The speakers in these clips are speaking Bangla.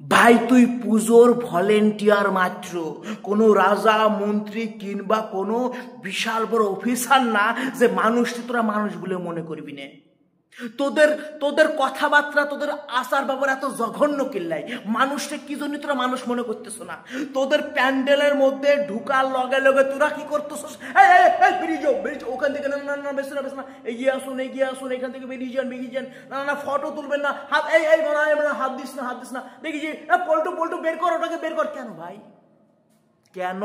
ভাই তুই পুজোর ভলেন্টিয়ার মাত্র, কোনো রাজা মন্ত্রী কিংবা কোনো বিশাল বড় অফিসার না যে মানুষটি তোরা মানুষ বলে মনে করবি না। তোদের তোদের কথাবার্তা, তোদের আচার ব্যবহার এত জঘন্য কিল্লাই। মানুষটা কি জন্য তোরা মানুষ মনে করতেছ না? তোদের প্যান্ডেলের মধ্যে ঢুকার লগে লগে তোরা কি করতেছস? বেরিয়ে যাও, ওখান থেকে না না না, বেশি না বেশি না, এগিয়ে আসুন, এখান থেকে বেরিয়ে যান, না না ফটো তুলবেন না, হাত হাত দিস না, দেখি যে পল্টু বের কর, ওটাকে বের কর। কেন ভাই, কেন?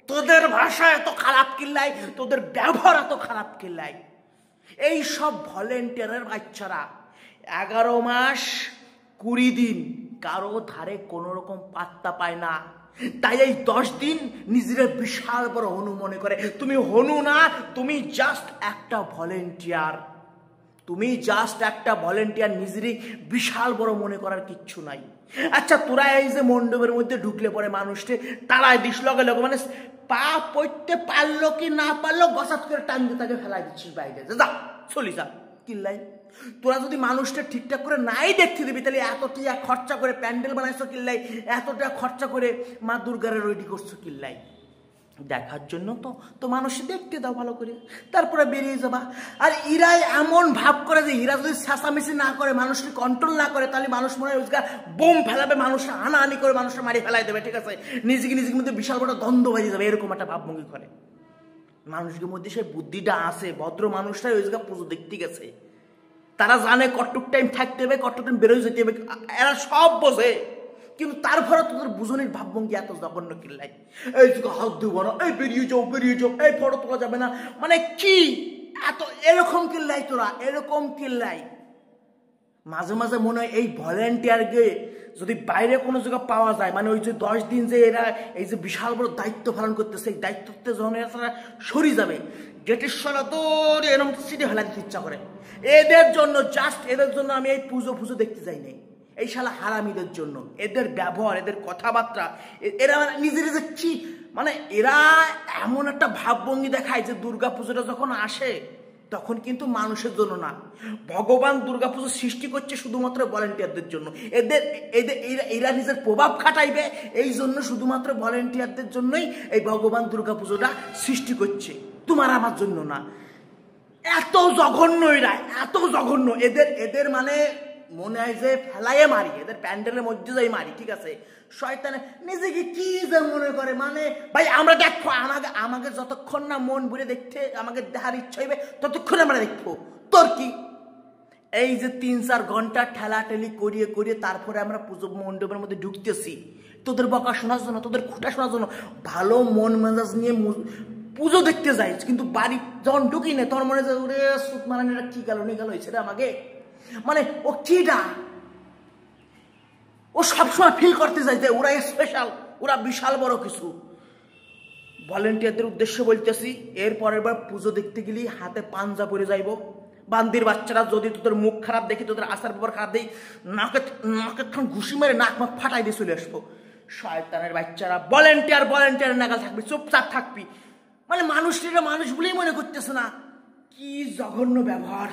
তোদের ভাষা এত খারাপ কিল্লাই, তোদের ব্যবহার এত খারাপ কিল্লাই। এই সব ভলেন্টিয়ারের বাচ্চারা 11 মাস 20 দিন কারো ধারে কোনো রকম পাত্তা পায় না, তাই এই 10 দিন নিজের বিশাল বড় হনু মনে করে। তুমি হনু না, তুমি জাস্ট একটা ভলেন্টিয়ার। নিজেরই বিশাল বড় মনে করার কিচ্ছু নাই। আচ্ছা, তোরা এই যে মণ্ডপের মধ্যে ঢুকলে পরে মানুষকে তাড়াই দিস লগে লগে, মানে পা পড়তে পারলো কি না পারলো গসাত করে টান দিয়ে তাকে ফেলাই দিচ্ছিস বাইরে, যা চলি যা কিল্লাই। তোরা যদি মানুষটা ঠিকঠাক করে নাই দেখতে দিবি, তাহলে এত টাকা খরচা করে প্যান্ডেল বানাইছো কিল্লাই, এত টাকা খরচা করে মা দুর্গার রেডি করছো কিল্লাই। দেখার জন্য তো মানুষ দেখতে দাও ভালো করে, তারপরে বেরিয়ে যাবা। আর ইরাই এমন ভাব করে যে ইরা যদি চেঁচামেচি না করে, মানুষকে কন্ট্রোল না করে, তাহলে মানুষ মনে হয় রোজগার বোম ফেলাবে, মানুষকে হানাহানি করে মানুষকে মারি ফেলাই দেবে, ঠিক আছে? নিজেকে মধ্যে বিশাল বড় দ্বন্দ্ব বাজিয়ে যাবে, এরকম একটা ভাবভঙ্গি করে। মানুষের মধ্যে সেই বুদ্ধিটা আছে, ভদ্র মানুষরাই ওই জায়গা পুজো দেখতে গেছে, তারা জানে কতটুক টাইম থাকতে হবে, কতটুক টাইম বেরোয় যেতে হবে, এরা সব বোঝে। কিন্তু তারপরে তোদের বুঝনির ভাবভঙ্গি এত জঘন্য কিল্লাই। এই হাত দিব না, এই বেরিয়ে যাও, এই ফটো তোলা যাবে না, মানে কি এত এরকম কিল্লাই তোরা, এরকম কিল্লাই। মাঝে মাঝে মনে হয় এই ভলেন্টিয়ারকে যদি বাইরে কোনো জায়গা পাওয়া যায়, মানে ওই যে 10 দিন যে এরা এই যে বিশাল বড় দায়িত্ব পালন করতেছে, এই দায়িত্বতে যখন এরা সরি যাবে, গেটের সরা তো এরকম সিটে ফেলা দিতে ইচ্ছা করে। এদের জন্য আমি এই পুজো দেখতে যাই নাই, এই শালা হারামিদের জন্য। এদের ব্যবহার, এদের কথাবার্তা, এরা নিজের যে কি, মানে এরা এমন একটা ভাবভঙ্গি দেখায় যে দুর্গা পুজোটা যখন আসে তখন কিন্তু মানুষের জন্য না, ভগবান দুর্গা পুজো সৃষ্টি করছে শুধুমাত্র ভলেন্টিয়ারদের জন্য। এরা নিজের প্রভাব খাটাইবে, এই জন্য শুধুমাত্র ভলেন্টিয়ারদের জন্যই এই ভগবান দুর্গা পুজোটা সৃষ্টি করছে, তোমার আমার জন্য না। এত জঘন্য এরা, এত জঘন্য। এদের মানে মনে হয় যে ফেলাইয়ে মারি, এদের প্যান্ডেলের মধ্যে যাই মারি, ঠিক আছে? শয়তানে নিজেকে কি যে মনে করে, মানে ভাই আমরা দেখবো, আমাকে যতক্ষণ না মন ভরে দেখতে আমাকে দেখার ইচ্ছা হইবে ততক্ষণ আমরা দেখবো। তোর কি এই যে 3-4 ঘন্টা ঠেলাঠেলি করিয়ে তারপরে আমরা পুজো মণ্ডপের মধ্যে ঢুকতেছি তোদের বকা শোনার জন্য, তোদের খুঁটা শোনার জন্য। ভালো মন মেজাজ নিয়ে পুজো দেখতে যাই, কিন্তু বাড়ি যখন ঢুকি না তখন মনে হয় ওরে সুত মারানিটা কি গেল সেটা আমাকে, মানে ও কিডা, ও সবসময় ফিল করতে যায় যে ওরা স্পেশাল, ওরা বিশাল বড় কিছু। ভলেন্টিয়ারদের উদ্দেশ্যে বলতেছি, এর পরের বার পুজো দেখতে গেলি হাতে পাঞ্জা পরে যাইব। বান্দির বাচ্চারা যদি তোদের মুখ খারাপ দেখি, তোদের আচার ব্যবহার খারাপ দেখি, নাকে ঘুষি মেরে নাক মুখ ফাটাই দিয়ে চলে আসবো। শয়তানের বাচ্চারা, ভলেন্টিয়ার নাগাল থাকবি, চুপচাপ থাকবি। মানে মানুষ বলেই মনে করতেছে না, কি জঘন্য ব্যবহার।